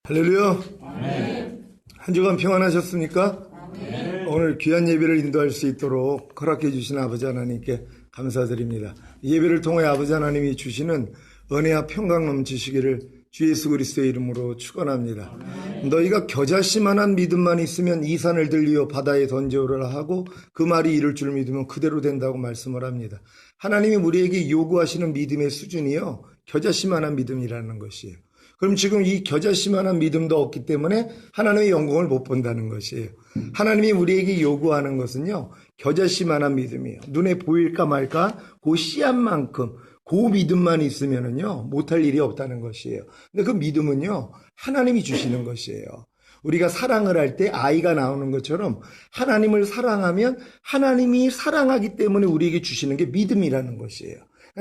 할렐루야. 아멘. 한 주간 평안하셨습니까? 아멘. 오늘 귀한 예배를 인도할 수 있도록 허락해 주신 아버지 하나님께 감사드립니다. 예배를 통해 아버지 하나님이 주시는 은혜와 평강 넘치시기를 주 예수 그리스도의 이름으로 축원합니다. 너희가 겨자씨만한 믿음만 있으면 이 산을 들리어 바다에 던져오라 하고 그 말이 이룰 줄 믿으면 그대로 된다고 말씀을 합니다. 하나님이 우리에게 요구하시는 믿음의 수준이요, 겨자씨만한 믿음이라는 것이에요. 그럼 지금 이 겨자씨만한 믿음도 없기 때문에 하나님의 영광을 못 본다는 것이에요. 하나님이 우리에게 요구하는 것은요, 겨자씨만한 믿음이에요. 눈에 보일까 말까 그 씨앗만큼 그 믿음만 있으면은요, 못할 일이 없다는 것이에요. 근데 그 믿음은요, 하나님이 주시는 것이에요. 우리가 사랑을 할 때 아이가 나오는 것처럼 하나님을 사랑하면 하나님이 사랑하기 때문에 우리에게 주시는 게 믿음이라는 것이에요.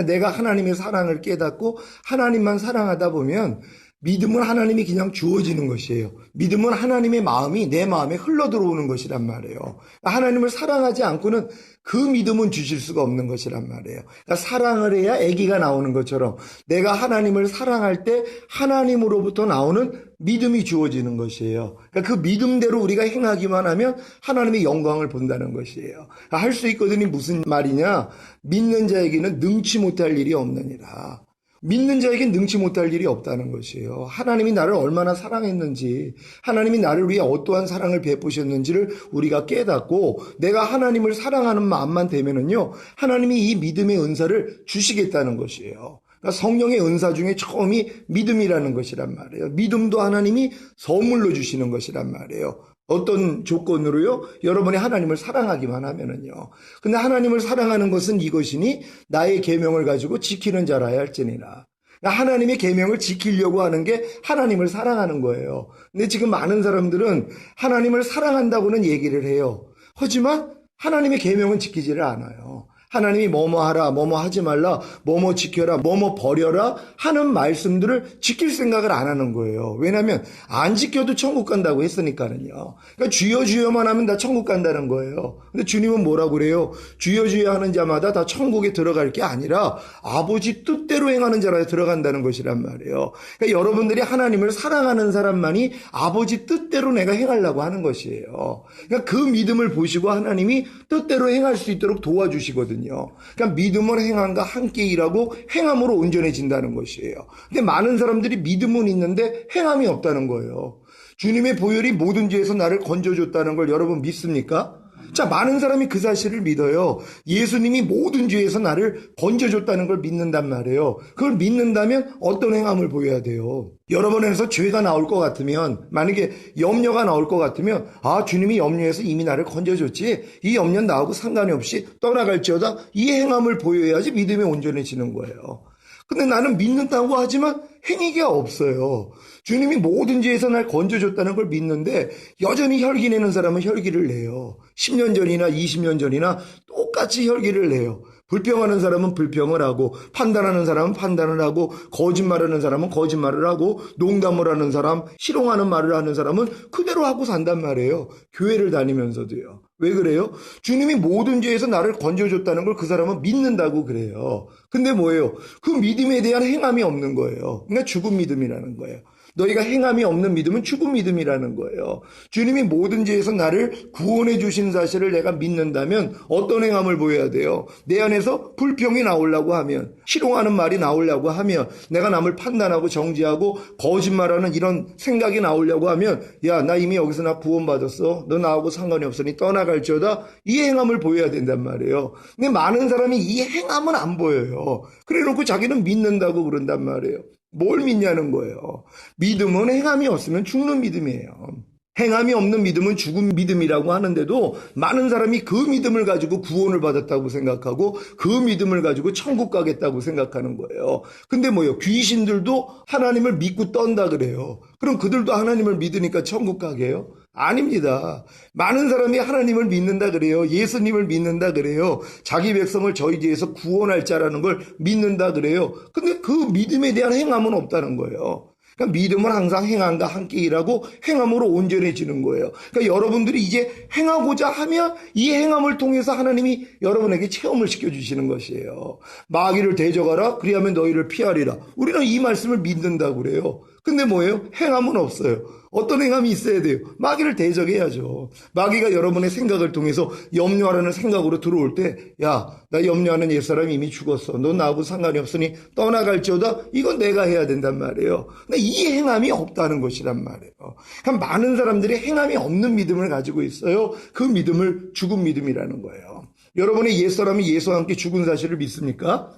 내가 하나님의 사랑을 깨닫고 하나님만 사랑하다 보면 믿음은 하나님이 그냥 주어지는 것이에요. 믿음은 하나님의 마음이 내 마음에 흘러들어오는 것이란 말이에요. 하나님을 사랑하지 않고는 그 믿음은 주실 수가 없는 것이란 말이에요. 그러니까 사랑을 해야 아기가 나오는 것처럼 내가 하나님을 사랑할 때 하나님으로부터 나오는 믿음이 주어지는 것이에요. 그러니까 그 믿음대로 우리가 행하기만 하면 하나님의 영광을 본다는 것이에요. 할 수 있거든요. 무슨 말이냐? 믿는 자에게는 능치 못할 일이 없느니라. 믿는 자에겐 능치 못할 일이 없다는 것이에요. 하나님이 나를 얼마나 사랑했는지, 하나님이 나를 위해 어떠한 사랑을 베푸셨는지를 우리가 깨닫고 내가 하나님을 사랑하는 마음만 되면은요, 하나님이 이 믿음의 은사를 주시겠다는 것이에요. 그러니까 성령의 은사 중에 처음이 믿음이라는 것이란 말이에요. 믿음도 하나님이 선물로 주시는 것이란 말이에요. 어떤 조건으로요? 여러분이 하나님을 사랑하기만 하면은요. 근데 하나님을 사랑하는 것은 이것이니 나의 계명을 가지고 지키는 자라야 할지니라. 하나님의 계명을 지키려고 하는 게 하나님을 사랑하는 거예요. 근데 지금 많은 사람들은 하나님을 사랑한다고는 얘기를 해요. 하지만 하나님의 계명은 지키지를 않아요. 하나님이 뭐뭐 하라, 뭐뭐 하지 말라, 뭐뭐 지켜라, 뭐뭐 버려라 하는 말씀들을 지킬 생각을 안 하는 거예요. 왜냐하면 안 지켜도 천국 간다고 했으니까는요. 그러니까 주여 주여만 하면 다 천국 간다는 거예요. 근데 주님은 뭐라고 그래요? 주여 주여 하는 자마다 다 천국에 들어갈 게 아니라 아버지 뜻대로 행하는 자라 들어간다는 것이란 말이에요. 그러니까 여러분들이 하나님을 사랑하는 사람만이 아버지 뜻대로 내가 행하려고 하는 것이에요. 그러니까 그 믿음을 보시고 하나님이 뜻대로 행할 수 있도록 도와주시거든요. 그러니까 믿음은 행함과 함께 일하고 행함으로 온전해진다는 것이에요. 근데 많은 사람들이 믿음은 있는데 행함이 없다는 거예요. 주님의 보혈이 모든 죄에서 나를 건져줬다는 걸 여러분 믿습니까? 자, 많은 사람이 그 사실을 믿어요. 예수님이 모든 죄에서 나를 건져줬다는 걸 믿는단 말이에요. 그걸 믿는다면 어떤 행함을 보여야 돼요? 여러분에서 죄가 나올 것 같으면, 만약에 염려가 나올 것 같으면, 아, 주님이 염려해서 이미 나를 건져줬지, 이 염려는 나하고 상관이 없이 떠나갈지어다, 이 행함을 보여야지 믿음이 온전해지는 거예요. 근데 나는 믿는다고 하지만 행위가 없어요. 주님이 모든 죄에서 날 건져줬다는 걸 믿는데 여전히 혈기 내는 사람은 혈기를 내요. 10년 전이나 20년 전이나 똑같이 혈기를 내요. 불평하는 사람은 불평을 하고, 판단하는 사람은 판단을 하고, 거짓말하는 사람은 거짓말을 하고, 농담을 하는 사람, 희롱하는 말을 하는 사람은 그대로 하고 산단 말이에요. 교회를 다니면서도요. 왜 그래요? 주님이 모든 죄에서 나를 건져줬다는 걸 그 사람은 믿는다고 그래요. 근데 뭐예요? 그 믿음에 대한 행함이 없는 거예요. 그러니까 죽은 믿음이라는 거예요. 너희가 행함이 없는 믿음은 죽은 믿음이라는 거예요. 주님이 모든 죄에서 나를 구원해 주신 사실을 내가 믿는다면 어떤 행함을 보여야 돼요? 내 안에서 불평이 나오려고 하면, 희롱하는 말이 나오려고 하면, 내가 남을 판단하고 정죄하고 거짓말하는 이런 생각이 나오려고 하면, 야, 나 이미 여기서 나 구원받았어. 너 나하고 상관이 없으니 떠나갈지어다. 이 행함을 보여야 된단 말이에요. 근데 많은 사람이 이 행함은 안 보여요. 그래놓고 자기는 믿는다고 그런단 말이에요. 뭘 믿냐는 거예요. 믿음은 행함이 없으면 죽는 믿음이에요. 행함이 없는 믿음은 죽은 믿음이라고 하는데도 많은 사람이 그 믿음을 가지고 구원을 받았다고 생각하고 그 믿음을 가지고 천국 가겠다고 생각하는 거예요. 근데 뭐예요? 귀신들도 하나님을 믿고 떤다 그래요. 그럼 그들도 하나님을 믿으니까 천국 가게요? 아닙니다. 많은 사람이 하나님을 믿는다 그래요. 예수님을 믿는다 그래요. 자기 백성을 저희 죄에서 구원할 자라는 걸 믿는다 그래요. 근데 그 믿음에 대한 행함은 없다는 거예요. 그러니까 믿음은 항상 행함과 함께 일하고 행함으로 온전해지는 거예요. 그러니까 여러분들이 이제 행하고자 하면 이 행함을 통해서 하나님이 여러분에게 체험을 시켜주시는 것이에요. 마귀를 대적하라 그리하면 너희를 피하리라. 우리는 이 말씀을 믿는다고 그래요. 근데 뭐예요? 행함은 없어요. 어떤 행함이 있어야 돼요? 마귀를 대적해야죠. 마귀가 여러분의 생각을 통해서 염려하라는 생각으로 들어올 때, 야, 나 염려하는 옛사람이 이미 죽었어. 너 나하고 상관이 없으니 떠나갈지어다. 이건 내가 해야 된단 말이에요. 근데 이 행함이 없다는 것이란 말이에요. 그러니까 많은 사람들이 행함이 없는 믿음을 가지고 있어요. 그 믿음을 죽은 믿음이라는 거예요. 여러분의 옛사람이 예수와 함께 죽은 사실을 믿습니까?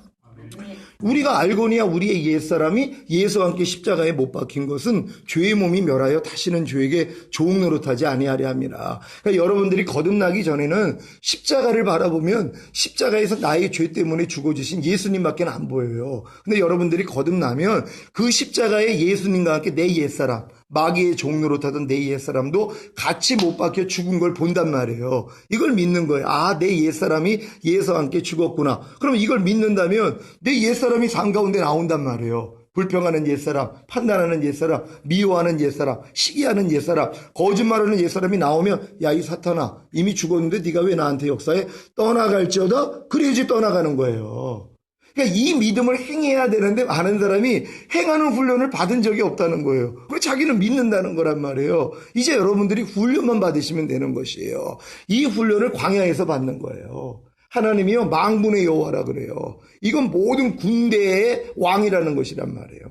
우리가 알거니와 우리의 옛사람이 예수와 함께 십자가에 못 박힌 것은 죄의 몸이 멸하여 다시는 죄에게 종노릇하지 아니하려 함이라. 그러니까 여러분들이 거듭나기 전에는 십자가를 바라보면 십자가에서 나의 죄 때문에 죽어주신 예수님밖에 안 보여요. 근데 여러분들이 거듭나면 그 십자가에 예수님과 함께 내 옛사람, 마귀의 종노릇하던 내 옛사람도 같이 못 박혀 죽은 걸 본단 말이에요. 이걸 믿는 거예요. 아, 내 옛사람이 예수와 함께 죽었구나. 그럼 이걸 믿는다면 내 옛사람이 삶 가운데 나온단 말이에요. 불평하는 옛사람, 판단하는 옛사람, 미워하는 옛사람, 시기하는 옛사람, 거짓말하는 옛사람이 나오면 야, 이 사탄아, 이미 죽었는데 네가 왜 나한테 역사해? 떠나갈지어다? 그래야지 떠나가는 거예요. 그러니까 이 믿음을 행해야 되는데 많은 사람이 행하는 훈련을 받은 적이 없다는 거예요. 그래서 자기는 믿는다는 거란 말이에요. 이제 여러분들이 훈련만 받으시면 되는 것이에요. 이 훈련을 광야에서 받는 거예요. 하나님이요, 만군의 여호와라 그래요. 이건 모든 군대의 왕이라는 것이란 말이에요.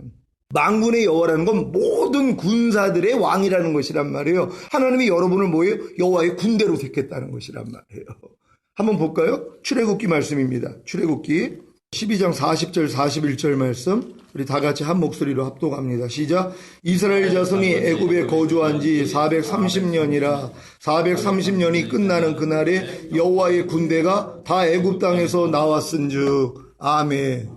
만군의 여호와라는 건 모든 군사들의 왕이라는 것이란 말이에요. 하나님이 여러분을 뭐예요? 여호와의 군대로 택했다는 것이란 말이에요. 한번 볼까요? 출애굽기 말씀입니다. 출애굽기 12장 40절 41절 말씀 우리 다 같이 한 목소리로 합독합니다. 시작. 이스라엘 자손이 애굽에 거주한 지 430년이라 430년이 끝나는 그날에 여호와의 군대가 다 애굽 땅에서 나왔은즉. 아멘.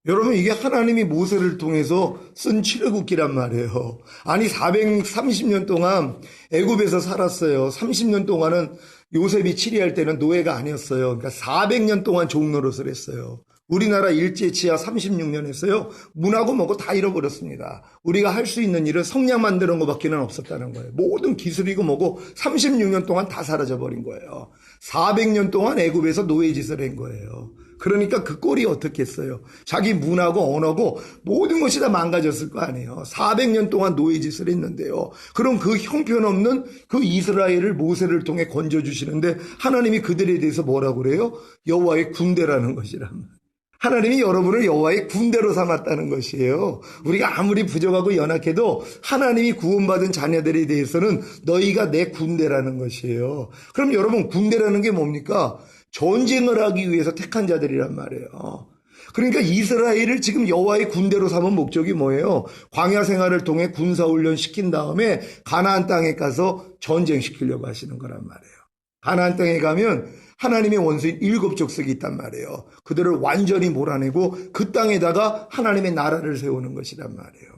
여러분, 이게 하나님이 모세를 통해서 쓴 출애굽기란 말이에요. 아니 430년 동안 애굽에서 살았어요. 30년 동안은 요셉이 치리할 때는 노예가 아니었어요. 그러니까 400년 동안 종노릇을 했어요. 우리나라 일제치하 36년 했어요. 문하고 뭐고 다 잃어버렸습니다. 우리가 할 수 있는 일은 성냥 만드는 것밖에는 없었다는 거예요. 모든 기술이고 뭐고 36년 동안 다 사라져버린 거예요. 400년 동안 애굽에서 노예짓을 한 거예요. 그러니까 그 꼴이 어떻겠어요? 자기 문화고 언어고 모든 것이 다 망가졌을 거 아니에요. 400년 동안 노예짓을 했는데요. 그럼 그 형편없는 그 이스라엘을 모세를 통해 건져주시는데 하나님이 그들에 대해서 뭐라고 그래요? 여호와의 군대라는 것이란 말이에요. 하나님이 여러분을 여호와의 군대로 삼았다는 것이에요. 우리가 아무리 부족하고 연약해도 하나님이 구원받은 자녀들에 대해서는 너희가 내 군대라는 것이에요. 그럼 여러분, 군대라는 게 뭡니까? 전쟁을 하기 위해서 택한 자들이란 말이에요. 그러니까 이스라엘을 지금 여호와의 군대로 삼은 목적이 뭐예요? 광야 생활을 통해 군사훈련 시킨 다음에 가나안 땅에 가서 전쟁시키려고 하시는 거란 말이에요. 가나안 땅에 가면 하나님의 원수인 7족속이 있단 말이에요. 그들을 완전히 몰아내고 그 땅에다가 하나님의 나라를 세우는 것이란 말이에요.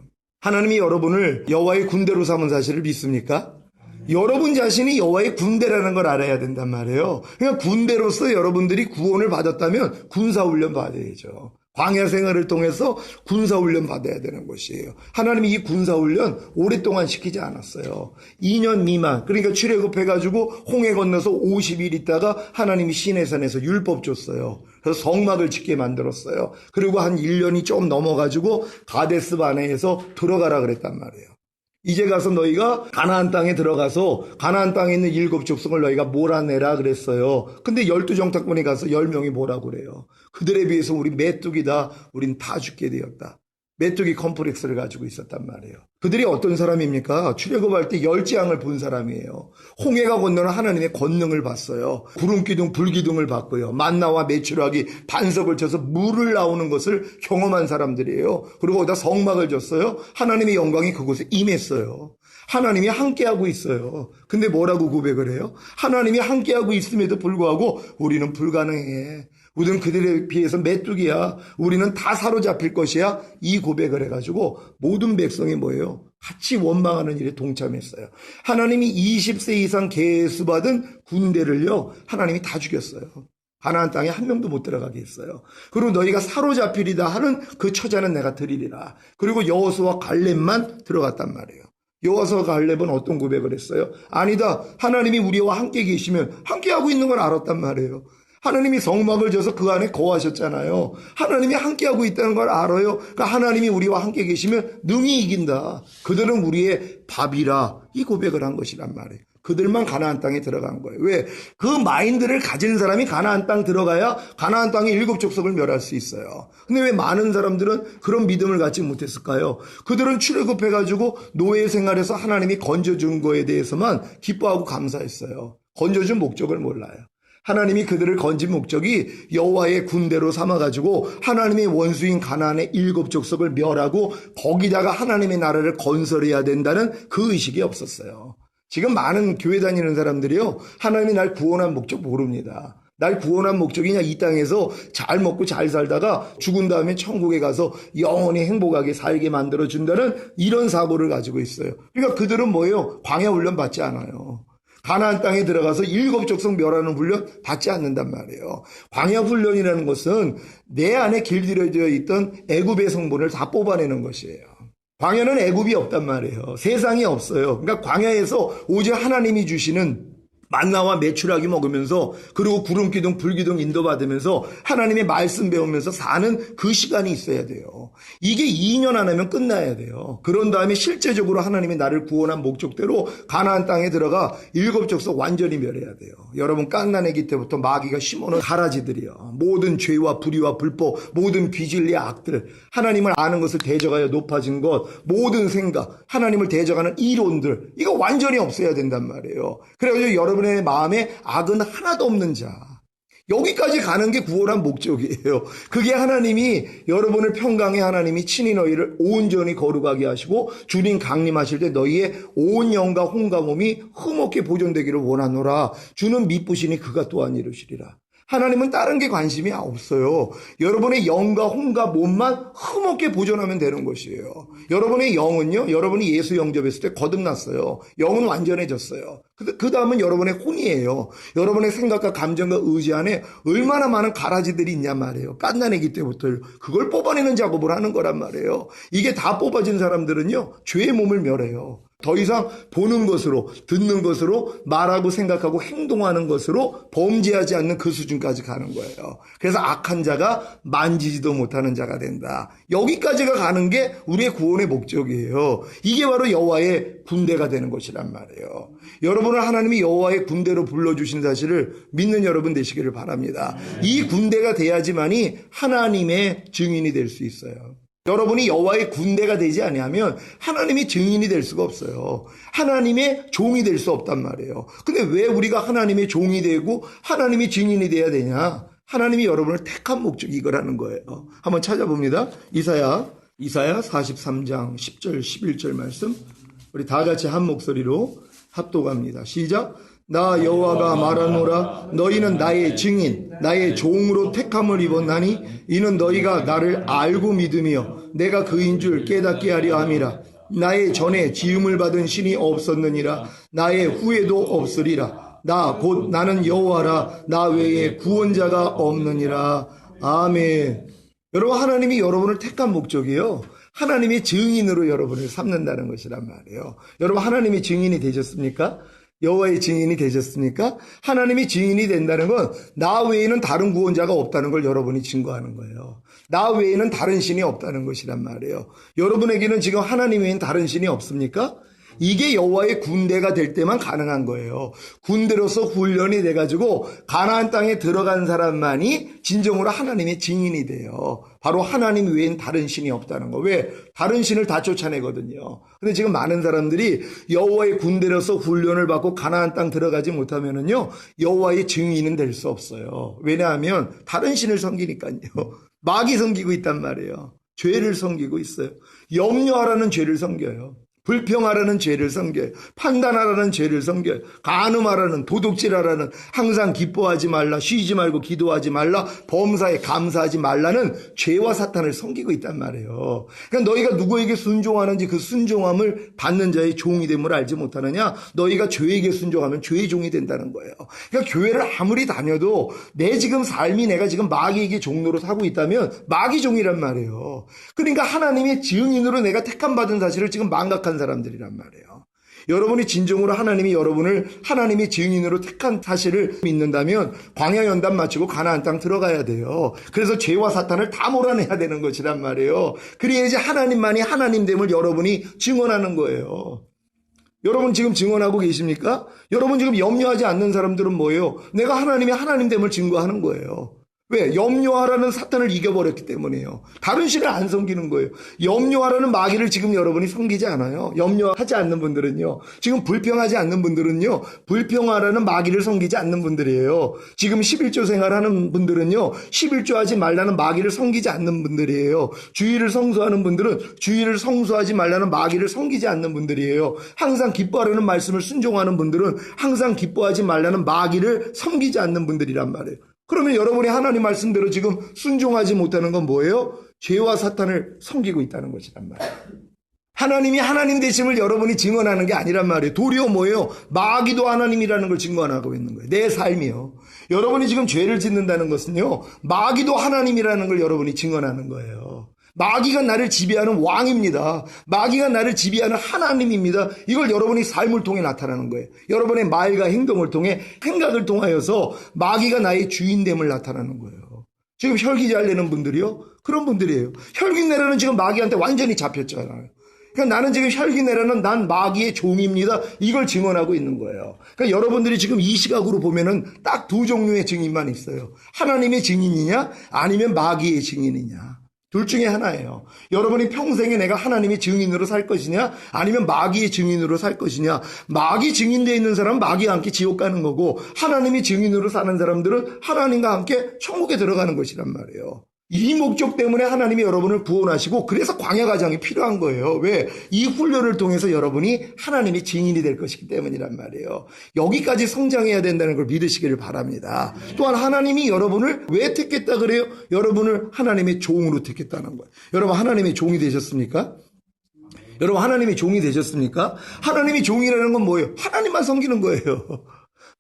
하나님이 여러분을 여호와의 군대로 삼은 사실을 믿습니까? 여러분 자신이 여호와의 군대라는 걸 알아야 된단 말이에요. 그러니까 군대로서 여러분들이 구원을 받았다면 군사훈련 받아야죠. 광야 생활을 통해서 군사훈련 받아야 되는 것이에요. 하나님이 이 군사훈련 오랫동안 시키지 않았어요. 2년 미만, 그러니까 출애굽해가지고 홍해 건너서 50일 있다가 하나님이 시내산에서 율법 줬어요. 그래서 성막을 짓게 만들었어요. 그리고 한 1년이 좀 넘어가지고 가데스 바네에서 들어가라 그랬단 말이에요. 이제 가서 너희가 가나안 땅에 들어가서 가나안 땅에 있는 7족속을 너희가 몰아내라 그랬어요. 근데 12정탐꾼이 가서 10명이 뭐라고 그래요? 그들에 비해서 우리 메뚜기다. 우린 다 죽게 되었다. 메뚜기 컴플렉스를 가지고 있었단 말이에요. 그들이 어떤 사람입니까? 출애굽할 때 10재앙을 본 사람이에요. 홍해가 건너는 하나님의 권능을 봤어요. 구름기둥, 불기둥을 봤고요. 만나와 메추라기 반석을 쳐서 물을 나오는 것을 경험한 사람들이에요. 그리고 거기다 성막을 줬어요. 하나님의 영광이 그곳에 임했어요. 하나님이 함께하고 있어요. 근데 뭐라고 고백을 해요? 하나님이 함께하고 있음에도 불구하고 우리는 불가능해. 우리는 그들에 비해서 메뚜기야. 우리는 다 사로잡힐 것이야. 이 고백을 해가지고 모든 백성이 뭐예요? 같이 원망하는 일에 동참했어요. 하나님이 20세 이상 계수받은 군대를요, 하나님이 다 죽였어요. 가나안 땅에 한 명도 못 들어가게 했어요. 그리고 너희가 사로잡히리다 하는 그 처자는 내가 드리리라. 그리고 여호수아와 갈렙만 들어갔단 말이에요. 여호수아와 갈렙은 어떤 고백을 했어요? 아니다. 하나님이 우리와 함께 계시면 함께하고 있는 걸 알았단 말이에요. 하나님이 성막을 져서 그 안에 거하셨잖아요. 하나님이 함께하고 있다는 걸 알아요. 그러니까 하나님이 우리와 함께 계시면 능히 이긴다. 그들은 우리의 밥이라 이 고백을 한 것이란 말이에요. 그들만 가나안 땅에 들어간 거예요. 왜? 그 마인드를 가진 사람이 가나안 땅 들어가야 가나안 땅의 7 족속을 멸할 수 있어요. 근데 왜 많은 사람들은 그런 믿음을 갖지 못했을까요? 그들은 출애굽해가지고 노예 생활에서 하나님이 건져준 거에 대해서만 기뻐하고 감사했어요. 건져준 목적을 몰라요. 하나님이 그들을 건진 목적이 여호와의 군대로 삼아가지고 하나님의 원수인 가나안의 7 족속을 멸하고 거기다가 하나님의 나라를 건설해야 된다는 그 의식이 없었어요. 지금 많은 교회 다니는 사람들이요, 하나님이 날 구원한 목적 모릅니다. 날 구원한 목적이냐, 이 땅에서 잘 먹고 잘 살다가 죽은 다음에 천국에 가서 영원히 행복하게 살게 만들어준다는 이런 사고를 가지고 있어요. 그러니까 그들은 뭐예요? 광야 훈련 받지 않아요. 가나안 땅에 들어가서 7 족속 멸하는 훈련 받지 않는단 말이에요. 광야 훈련이라는 것은 내 안에 길들여져 있던 애굽의 성분을 다 뽑아내는 것이에요. 광야는 애굽이 없단 말이에요. 세상이 없어요. 그러니까 광야에서 오직 하나님이 주시는 만나와 메추라기 먹으면서, 그리고 구름 기둥 불 기둥 인도받으면서 하나님의 말씀 배우면서 사는 그 시간이 있어야 돼요. 이게 2년 안 하면 끝나야 돼요. 그런 다음에 실제적으로 하나님이 나를 구원한 목적대로 가나안 땅에 들어가 7 족속 완전히 멸해야 돼요. 여러분, 갓난아기 때부터 마귀가 심어놓은 가라지들이요, 모든 죄와 불의와 불법, 모든 비진리의 악들, 하나님을 아는 것을 대적하여 높아진 것, 모든 생각, 하나님을 대적하는 이론들, 이거 완전히 없어야 된단 말이에요. 그래가지고 여러분의 마음에 악은 하나도 없는 자, 여기까지 가는 게 구원한 목적이에요. 그게 하나님이 여러분을 평강에 하나님이 친히 너희를 온전히 거룩하게 하시고 주님 강림하실 때 너희의 온 영과 혼과 몸이 흠없게 보존되기를 원하노라. 주는 미쁘시니 그가 또한 이루시리라. 하나님은 다른 게 관심이 없어요. 여러분의 영과 혼과 몸만 흠없게 보존하면 되는 것이에요. 여러분의 영은요, 여러분이 예수 영접했을 때 거듭났어요. 영은 완전해졌어요. 그 다음은 여러분의 혼이에요. 여러분의 생각과 감정과 의지 안에 얼마나 많은 가라지들이 있냔 말이에요. 갓난아기 때부터 그걸 뽑아내는 작업을 하는 거란 말이에요. 이게 다 뽑아진 사람들은요, 죄의 몸을 멸해요. 더 이상 보는 것으로, 듣는 것으로, 말하고 생각하고 행동하는 것으로 범죄하지 않는 그 수준까지 가는 거예요. 그래서 악한 자가 만지지도 못하는 자가 된다. 여기까지가 가는 게 우리의 구원의 목적이에요. 이게 바로 여호와의 군대가 되는 것이란 말이에요. 여러분을 하나님이 여호와의 군대로 불러주신 사실을 믿는 여러분 되시기를 바랍니다. 이 군대가 돼야지만이 하나님의 증인이 될 수 있어요. 여러분이 여호와의 군대가 되지 아니하면 하나님의 증인이 될 수가 없어요. 하나님의 종이 될 수 없단 말이에요. 근데 왜 우리가 하나님의 종이 되고 하나님의 증인이 돼야 되냐? 하나님이 여러분을 택한 목적이 이거라는 거예요. 한번 찾아봅니다. 이사야 43장 10절 11절 말씀, 우리 다 같이 한 목소리로 합독합니다. 시작. 나 여호와가 말하노라. 너희는 나의 증인, 나의 종으로 택함을 입었나니 이는 너희가 나를 알고 믿으며 내가 그인 줄 깨닫게 하려 함이라. 나의 전에 지음을 받은 신이 없었느니라. 나의 후에도 없으리라. 나 곧 나는 여호와라. 나 외에 구원자가 없느니라. 아멘. 여러분, 하나님이 여러분을 택한 목적이요, 하나님의 증인으로 여러분을 삼는다는 것이란 말이에요. 여러분, 하나님의 증인이 되셨습니까? 여호와의 증인이 되셨습니까? 하나님이 증인이 된다는 건 나 외에는 다른 구원자가 없다는 걸 여러분이 증거하는 거예요. 나 외에는 다른 신이 없다는 것이란 말이에요. 여러분에게는 지금 하나님 외에는 다른 신이 없습니까? 이게 여호와의 군대가 될 때만 가능한 거예요. 군대로서 훈련이 돼가지고 가나안 땅에 들어간 사람만이 진정으로 하나님의 증인이 돼요. 바로 하나님 외엔 다른 신이 없다는 거. 왜? 다른 신을 다 쫓아내거든요. 근데 지금 많은 사람들이 여호와의 군대로서 훈련을 받고 가나안 땅 들어가지 못하면은요, 여호와의 증인은 될 수 없어요. 왜냐하면 다른 신을 섬기니까요. 마귀 섬기고 있단 말이에요. 죄를 섬기고 있어요. 염려하라는 죄를 섬겨요. 불평하라는 죄를 섬겨요. 판단하라는 죄를 섬겨요. 간음하라는, 도둑질하라는, 항상 기뻐하지 말라, 쉬지 말고 기도하지 말라, 범사에 감사하지 말라는 죄와 사탄을 섬기고 있단 말이에요. 그러니까 너희가 누구에게 순종하는지 그 순종함을 받는 자의 종이 됨을 알지 못하느냐? 너희가 죄에게 순종하면 죄의 종이 된다는 거예요. 그러니까 교회를 아무리 다녀도 내 지금 삶이 내가 지금 마귀에게 종로로 사고 있다면 마귀 종이란 말이에요. 그러니까 하나님의 증인으로 내가 택함 받은 사실을 지금 망각한 사람들이란 말이에요. 여러분이 진정으로 하나님이 여러분을 하나님의 증인으로 택한 사실을 믿는다면 광야 연단 마치고 가나안 땅 들어가야 돼요. 그래서 죄와 사탄을 다 몰아내야 되는 것이란 말이에요. 그래야지 하나님만이 하나님됨을 여러분이 증언하는 거예요. 여러분 지금 증언하고 계십니까? 여러분 지금 염려하지 않는 사람들은 뭐예요? 내가 하나님의 하나님됨을 증거하는 거예요. 왜? 염려하라는 사탄을 이겨버렸기 때문이에요. 다른 신을 안 섬기는 거예요. 염려하라는 마귀를 지금 여러분이 섬기지 않아요. 염려하지 않는 분들은요. 지금 불평하지 않는 분들은요. 불평하라는 마귀를 섬기지 않는 분들이에요. 지금 11조 생활하는 분들은요. 11조 하지 말라는 마귀를 섬기지 않는 분들이에요. 주의를 성수하는 분들은 주의를 성수하지 말라는 마귀를 섬기지 않는 분들이에요. 항상 기뻐하라는 말씀을 순종하는 분들은 항상 기뻐하지 말라는 마귀를 섬기지 않는 분들이란 말이에요. 그러면 여러분이 하나님 말씀대로 지금 순종하지 못하는 건 뭐예요? 죄와 사탄을 섬기고 있다는 것이란 말이에요. 하나님이 하나님 되심을 여러분이 증언하는 게 아니란 말이에요. 도리어 뭐예요? 마귀도 하나님이라는 걸 증언하고 있는 거예요. 내 삶이요. 여러분이 지금 죄를 짓는다는 것은요. 마귀도 하나님이라는 걸 여러분이 증언하는 거예요. 마귀가 나를 지배하는 왕입니다. 마귀가 나를 지배하는 하나님입니다. 이걸 여러분이 삶을 통해 나타나는 거예요. 여러분의 말과 행동을 통해 생각을 통하여서 마귀가 나의 주인됨을 나타나는 거예요. 지금 혈기 잘 내는 분들이요. 그런 분들이에요. 혈기 내라는 지금 마귀한테 완전히 잡혔잖아요. 그러니까 나는 지금 혈기 내라는 난 마귀의 종입니다. 이걸 증언하고 있는 거예요. 그러니까 여러분들이 지금 이 시각으로 보면은 딱 두 종류의 증인만 있어요. 하나님의 증인이냐 아니면 마귀의 증인이냐. 둘 중에 하나예요. 여러분이 평생에 내가 하나님의 증인으로 살 것이냐 아니면 마귀의 증인으로 살 것이냐. 마귀 증인되어 있는 사람은 마귀와 함께 지옥 가는 거고 하나님이 증인으로 사는 사람들은 하나님과 함께 천국에 들어가는 것이란 말이에요. 이 목적 때문에 하나님이 여러분을 구원하시고 그래서 광야 과정이 필요한 거예요. 왜? 이 훈련을 통해서 여러분이 하나님의 증인이 될 것이기 때문이란 말이에요. 여기까지 성장해야 된다는 걸 믿으시기를 바랍니다. 또한 하나님이 여러분을 왜 택했다 그래요? 여러분을 하나님의 종으로 택했다는 거예요. 여러분 하나님의 종이 되셨습니까? 여러분 하나님의 종이 되셨습니까? 하나님의 종이라는 건 뭐예요? 하나님만 섬기는 거예요.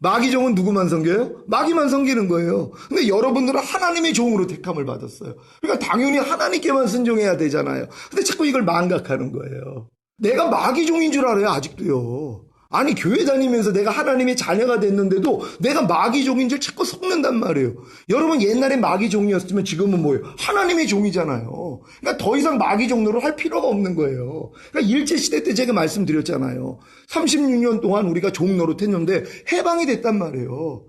마귀 종은 누구만 섬겨요? 마귀만 섬기는 거예요. 근데 여러분들은 하나님의 종으로 택함을 받았어요. 그러니까 당연히 하나님께만 순종해야 되잖아요. 근데 자꾸 이걸 망각하는 거예요. 내가 마귀 종인 줄 알아요, 아직도요. 아니 교회 다니면서 내가 하나님의 자녀가 됐는데도 내가 마귀 종인 줄 자꾸 속는단 말이에요. 여러분 옛날에 마귀 종이었으면 지금은 뭐예요? 하나님의 종이잖아요. 그러니까 더 이상 마귀 종로를 할 필요가 없는 거예요. 그러니까 일제시대 때 제가 말씀드렸잖아요. 36년 동안 우리가 종 노릇했는데 해방이 됐단 말이에요.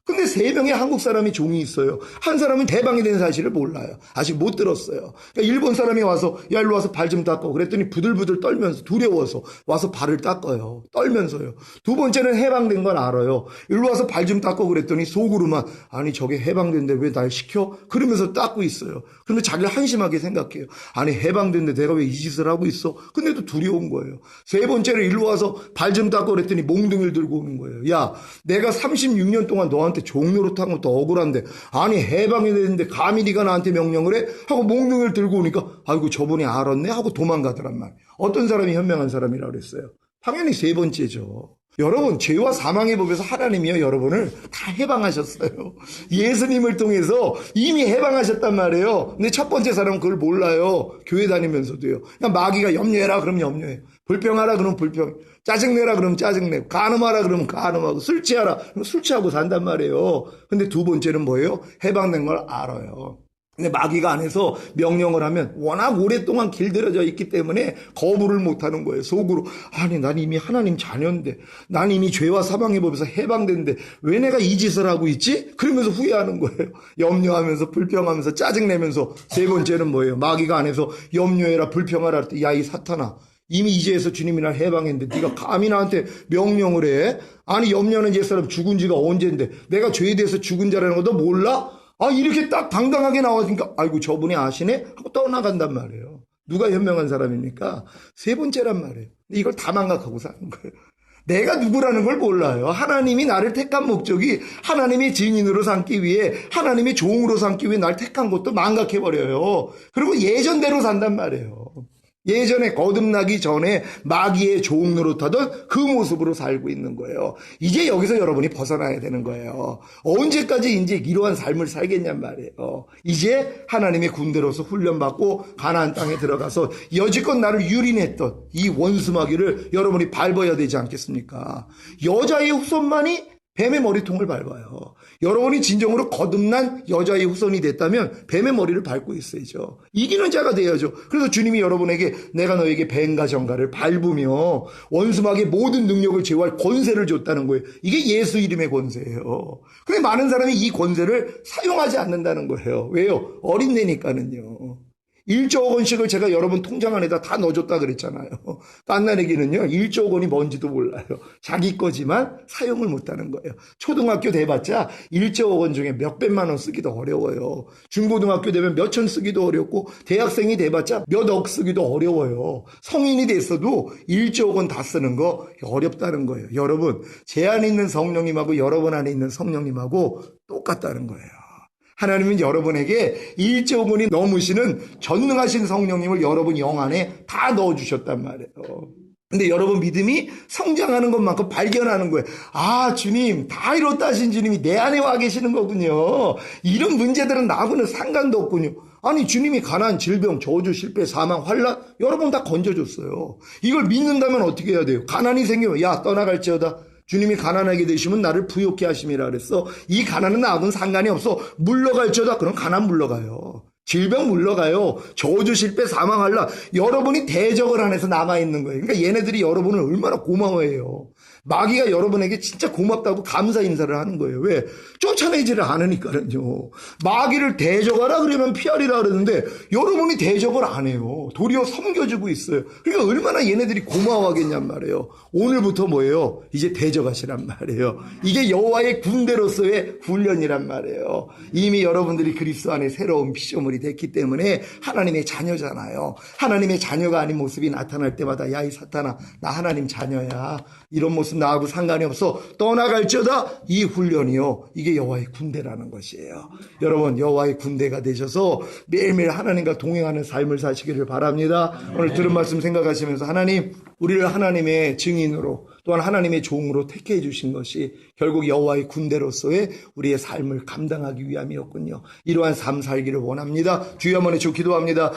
근데 3명의 한국 사람이 종이 있어요. 한 사람은 해방이 된 사실을 몰라요. 아직 못 들었어요. 그러니까 일본 사람이 와서 야 일로 와서 발 좀 닦아. 그랬더니 부들부들 떨면서 두려워서 와서 발을 닦아요. 떨면서요. 두 번째는 해방된 건 알아요. 일로 와서 발 좀 닦아. 그랬더니 속으로만 아니 저게 해방된데 왜 날 시켜? 그러면서 닦고 있어요. 그러면 자기를 한심하게 생각해요. 아니 해방된데 내가 왜 이 짓을 하고 있어? 근데도 두려운 거예요. 세 번째는 일로 와서 발 좀 닦아. 그랬더니 몽둥이를 들고 오는 거예요. 야 내가 36년 동안 너한테 종노릇한 것도 억울한데 아니 해방이 됐는데 감히 네가 나한테 명령을 해? 하고 몽둥이를 들고 오니까 아이고 저분이 알았네 하고 도망가더란 말이에요. 어떤 사람이 현명한 사람이라고 그랬어요? 당연히 세 번째죠. 여러분 죄와 사망의 법에서 하나님이요 여러분을 다 해방하셨어요. 예수님을 통해서 이미 해방하셨단 말이에요. 근데 첫 번째 사람은 그걸 몰라요. 교회 다니면서도요. 그냥 마귀가 염려해라 그러면 염려해요. 불평하라 그러면 불평, 짜증내라 그러면 짜증내고, 간음하라 그러면 간음하고, 술 취하라 그러면 술 취하고 산단 말이에요. 근데 두 번째는 뭐예요? 해방된 걸 알아요. 근데 마귀가 안에서 명령을 하면 워낙 오랫동안 길들여져 있기 때문에 거부를 못하는 거예요. 속으로 아니 난 이미 하나님 자녀인데 난 이미 죄와 사망의 법에서 해방됐는데 왜 내가 이 짓을 하고 있지? 그러면서 후회하는 거예요. 염려하면서 불평하면서 짜증내면서. 세 번째는 뭐예요? 마귀가 안에서 염려해라 불평하라 할 때 야 이 사탄아 이미 이제에서 주님이 날 해방했는데 네가 감히 나한테 명령을 해? 아니 염려하는 옛사람 죽은 지가 언젠데 내가 죄에 대해서 죽은 자라는 것도 몰라? 아 이렇게 딱 당당하게 나와니까 아이고 저분이 아시네? 하고 떠나간단 말이에요. 누가 현명한 사람입니까? 세 번째란 말이에요. 근데 이걸 다 망각하고 사는 거예요. 내가 누구라는 걸 몰라요. 하나님이 나를 택한 목적이 하나님의 증인으로 삼기 위해 하나님의 종으로 삼기 위해 날 택한 것도 망각해버려요. 그리고 예전대로 산단 말이에요. 예전에 거듭나기 전에 마귀의 종 노릇하던 그 모습으로 살고 있는 거예요. 이제 여기서 여러분이 벗어나야 되는 거예요. 언제까지 이제 이러한 삶을 살겠냔 말이에요. 이제 하나님의 군대로서 훈련받고 가나안 땅에 들어가서 여지껏 나를 유린했던 이 원수 마귀를 여러분이 밟아야 되지 않겠습니까? 여자의 후손만이 뱀의 머리통을 밟아요. 여러분이 진정으로 거듭난 여자의 후손이 됐다면 뱀의 머리를 밟고 있어야죠. 이기는 자가 돼야죠. 그래서 주님이 여러분에게 내가 너에게 뱀과 정갈을 밟으며 원수막의 모든 능력을 제어할 권세를 줬다는 거예요. 이게 예수 이름의 권세예요. 근데 많은 사람이 이 권세를 사용하지 않는다는 거예요. 왜요? 어린애니까는요. 1조 원씩을 제가 여러분 통장 안에다 다 넣어줬다 그랬잖아요. 깐나내기는요 1조 원이 뭔지도 몰라요. 자기 거지만 사용을 못하는 거예요. 초등학교 돼봤자 1조 원 중에 몇백만 원 쓰기도 어려워요. 중고등학교 되면 몇천 쓰기도 어렵고 대학생이 돼봤자 몇억 쓰기도 어려워요. 성인이 됐어도 1조 원 다 쓰는 거 어렵다는 거예요. 여러분 제 안에 있는 성령님하고 여러분 안에 있는 성령님하고 똑같다는 거예요. 하나님은 여러분에게 1조 원이 넘으시는 전능하신 성령님을 여러분 영 안에 다 넣어주셨단 말이에요. 근데 여러분 믿음이 성장하는 것만큼 발견하는 거예요. 아, 주님, 다 이뤘다 하신 주님이 내 안에 와 계시는 거군요. 이런 문제들은 나하고는 상관도 없군요. 아니, 주님이 가난, 질병, 저주, 실패, 사망, 환란 여러분 다 건져줬어요. 이걸 믿는다면 어떻게 해야 돼요? 가난이 생기면 야, 떠나갈지어다. 주님이 가난하게 되시면 나를 부욕케 하심이라 그랬어. 이 가난은 나하고는 상관이 없어. 물러갈지어다. 그럼 가난 물러가요. 질병 물러가요. 저주, 실패, 사망, 환란 여러분이 대적을 안에서 남아있는 거예요. 그러니까 얘네들이 여러분을 얼마나 고마워해요. 마귀가 여러분에게 진짜 고맙다고 감사 인사를 하는 거예요. 왜? 쫓아내지를 않으니까는요. 마귀를 대적하라 그러면 피하리라 그러는데 여러분이 대적을 안 해요. 도리어 섬겨주고 있어요. 그러니까 얼마나 얘네들이 고마워하겠냔 말이에요. 오늘부터 뭐예요? 이제 대적하시란 말이에요. 이게 여호와의 군대로서의 훈련이란 말이에요. 이미 여러분들이 그리스도 안에 새로운 피조물이 됐기 때문에 하나님의 자녀잖아요. 하나님의 자녀가 아닌 모습이 나타날 때마다 야, 이 사탄아, 나 하나님 자녀야. 이런 모습 나하고 상관이 없어. 떠나갈지어다. 이 훈련이요. 이게 여호와의 군대라는 것이에요. 여러분 여호와의 군대가 되셔서 매일매일 하나님과 동행하는 삶을 사시기를 바랍니다. 오늘 들은 말씀 생각하시면서 하나님, 우리를 하나님의 증인으로 또한 하나님의 종으로 택해 주신 것이 결국 여호와의 군대로서의 우리의 삶을 감당하기 위함이었군요. 이러한 삶 살기를 원합니다. 주여 한번 주 기도합니다.